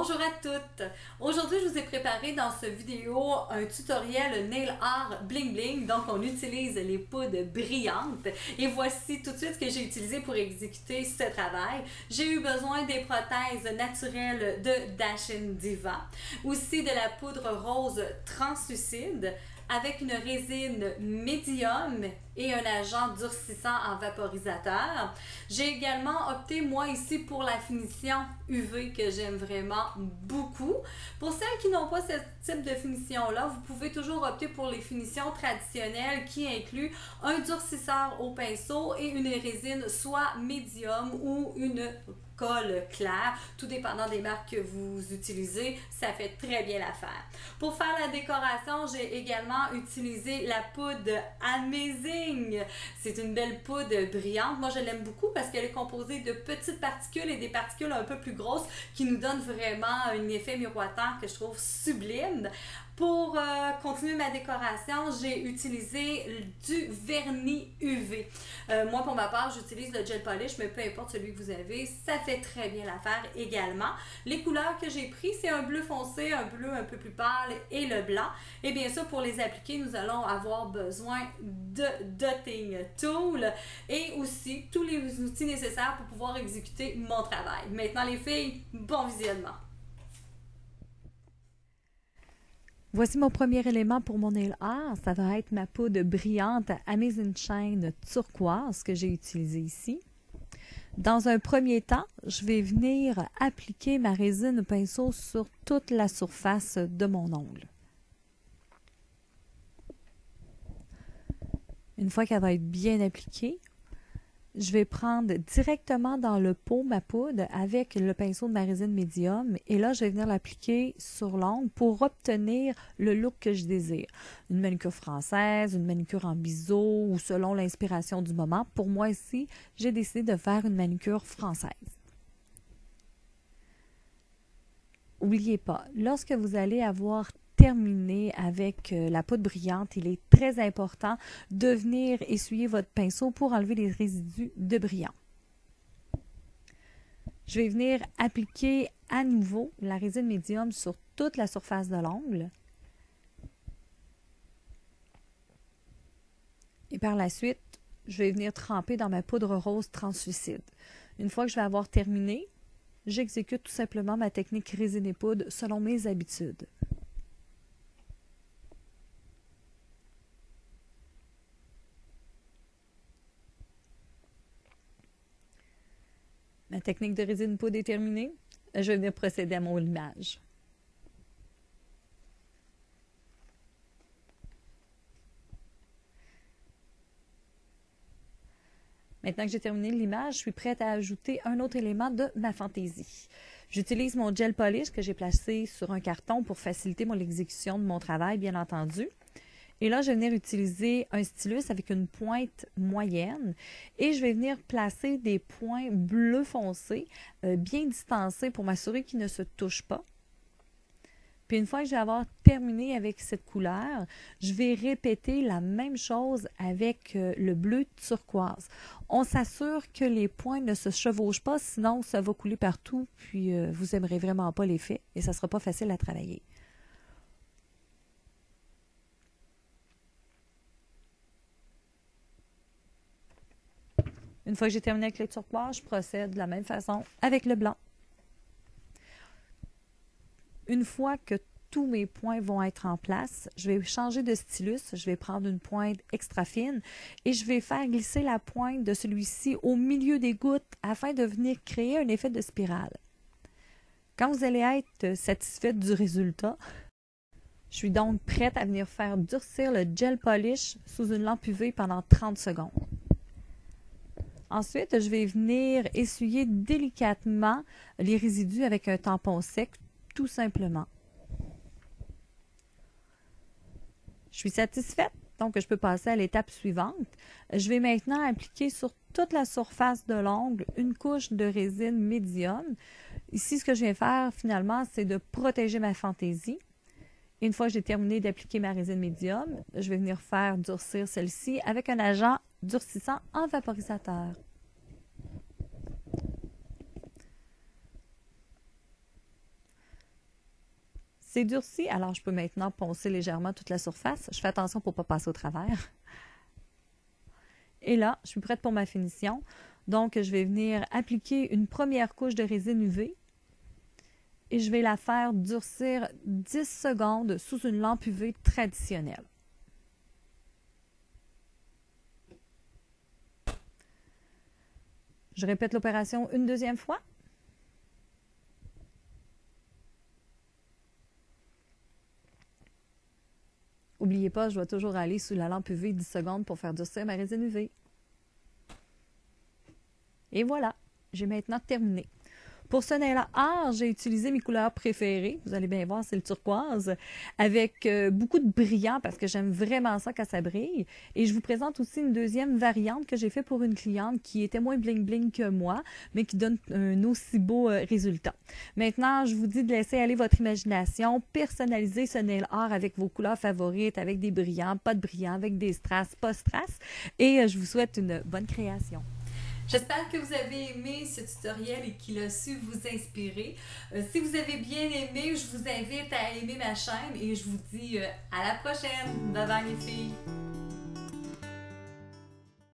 Bonjour à toutes! Aujourd'hui, je vous ai préparé dans cette vidéo un tutoriel nail art bling bling. Donc, on utilise les poudres brillantes. Et voici tout de suite ce que j'ai utilisé pour exécuter ce travail. J'ai eu besoin des prothèses naturelles de Dashin Diva, aussi de la poudre rose translucide, avec une résine médium et un agent durcissant en vaporisateur. J'ai également opté, moi, ici pour la finition UV que j'aime vraiment beaucoup. Pour celles qui n'ont pas ce type de finition-là, vous pouvez toujours opter pour les finitions traditionnelles qui incluent un durcisseur au pinceau et une résine soit médium ou une colle claire, tout dépendant des marques que vous utilisez, ça fait très bien l'affaire. Pour faire la décoration, j'ai également utilisé la poudre Amazing. C'est une belle poudre brillante. Moi, je l'aime beaucoup parce qu'elle est composée de petites particules et des particules un peu plus grosses qui nous donnent vraiment un effet miroitant que je trouve sublime. Pour continuer ma décoration, j'ai utilisé du vernis UV. Moi, pour ma part, j'utilise le gel polish, mais peu importe celui que vous avez, ça fait très bien l'affaire également. Les couleurs que j'ai prises, c'est un bleu foncé, un bleu un peu plus pâle et le blanc. Et bien sûr, pour les appliquer, nous allons avoir besoin de Dotting Tool et aussi tous les outils nécessaires pour pouvoir exécuter mon travail. Maintenant, les filles, bon visionnement! Voici mon premier élément pour mon nail art. Ça va être ma poudre brillante Amazing Shine turquoise que j'ai utilisée ici. Dans un premier temps, je vais venir appliquer ma résine au pinceau sur toute la surface de mon ongle. Une fois qu'elle va être bien appliquée, je vais prendre directement dans le pot ma poudre avec le pinceau de ma résine médium et là, je vais venir l'appliquer sur l'ongle pour obtenir le look que je désire. Une manucure française, une manucure en biseau ou selon l'inspiration du moment. Pour moi ici, j'ai décidé de faire une manucure française. N'oubliez pas, lorsque vous allez avoir terminé avec la poudre brillante, il est très important de venir essuyer votre pinceau pour enlever les résidus de brillant. Je vais venir appliquer à nouveau la résine médium sur toute la surface de l'ongle. Et par la suite, je vais venir tremper dans ma poudre rose translucide. Une fois que je vais avoir terminé, j'exécute tout simplement ma technique résine et poudre selon mes habitudes. Ma technique de résine poudre est terminée. Je vais venir procéder à mon limage. Maintenant que j'ai terminé le limage, je suis prête à ajouter un autre élément de ma fantaisie. J'utilise mon gel polish que j'ai placé sur un carton pour faciliter l'exécution de mon travail, bien entendu. Et là, je vais venir utiliser un stylus avec une pointe moyenne et je vais venir placer des points bleu foncé bien distancés pour m'assurer qu'ils ne se touchent pas. Puis une fois que je vais avoir terminé avec cette couleur, je vais répéter la même chose avec le bleu turquoise. On s'assure que les points ne se chevauchent pas, sinon ça va couler partout, puis vous n'aimerez vraiment pas l'effet et ça ne sera pas facile à travailler. Une fois que j'ai terminé avec le turquoise, je procède de la même façon avec le blanc. Une fois que tous mes points vont être en place, je vais changer de stylus. Je vais prendre une pointe extra fine et je vais faire glisser la pointe de celui-ci au milieu des gouttes afin de venir créer un effet de spirale. Quand vous allez être satisfaite du résultat, je suis donc prête à venir faire durcir le gel polish sous une lampe UV pendant 30 secondes. Ensuite, je vais venir essuyer délicatement les résidus avec un tampon sec, tout simplement. Je suis satisfaite, donc je peux passer à l'étape suivante. Je vais maintenant appliquer sur toute la surface de l'ongle une couche de résine médium. Ici, ce que je viens faire finalement, c'est de protéger ma fantaisie. Une fois que j'ai terminé d'appliquer ma résine médium, je vais venir faire durcir celle-ci avec un agent durcissant en vaporisateur. C'est durci, alors je peux maintenant poncer légèrement toute la surface. Je fais attention pour ne pas passer au travers. Et là, je suis prête pour ma finition. Donc, je vais venir appliquer une première couche de résine UV et je vais la faire durcir 10 secondes sous une lampe UV traditionnelle. Je répète l'opération une deuxième fois. N'oubliez pas, je dois toujours aller sous la lampe UV 10 secondes pour faire durcir ma résine UV. Et voilà, j'ai maintenant terminé. Pour ce nail art, j'ai utilisé mes couleurs préférées. Vous allez bien voir, c'est le turquoise, avec beaucoup de brillant parce que j'aime vraiment ça quand ça brille. Et je vous présente aussi une deuxième variante que j'ai fait pour une cliente qui était moins bling-bling que moi, mais qui donne un aussi beau résultat. Maintenant, je vous dis de laisser aller votre imagination, personnaliser ce nail art avec vos couleurs favorites, avec des brillants, pas de brillants, avec des strass, pas strass. Et je vous souhaite une bonne création. J'espère que vous avez aimé ce tutoriel et qu'il a su vous inspirer. Si vous avez bien aimé, je vous invite à aimer ma chaîne et je vous dis à la prochaine. Bye bye les filles!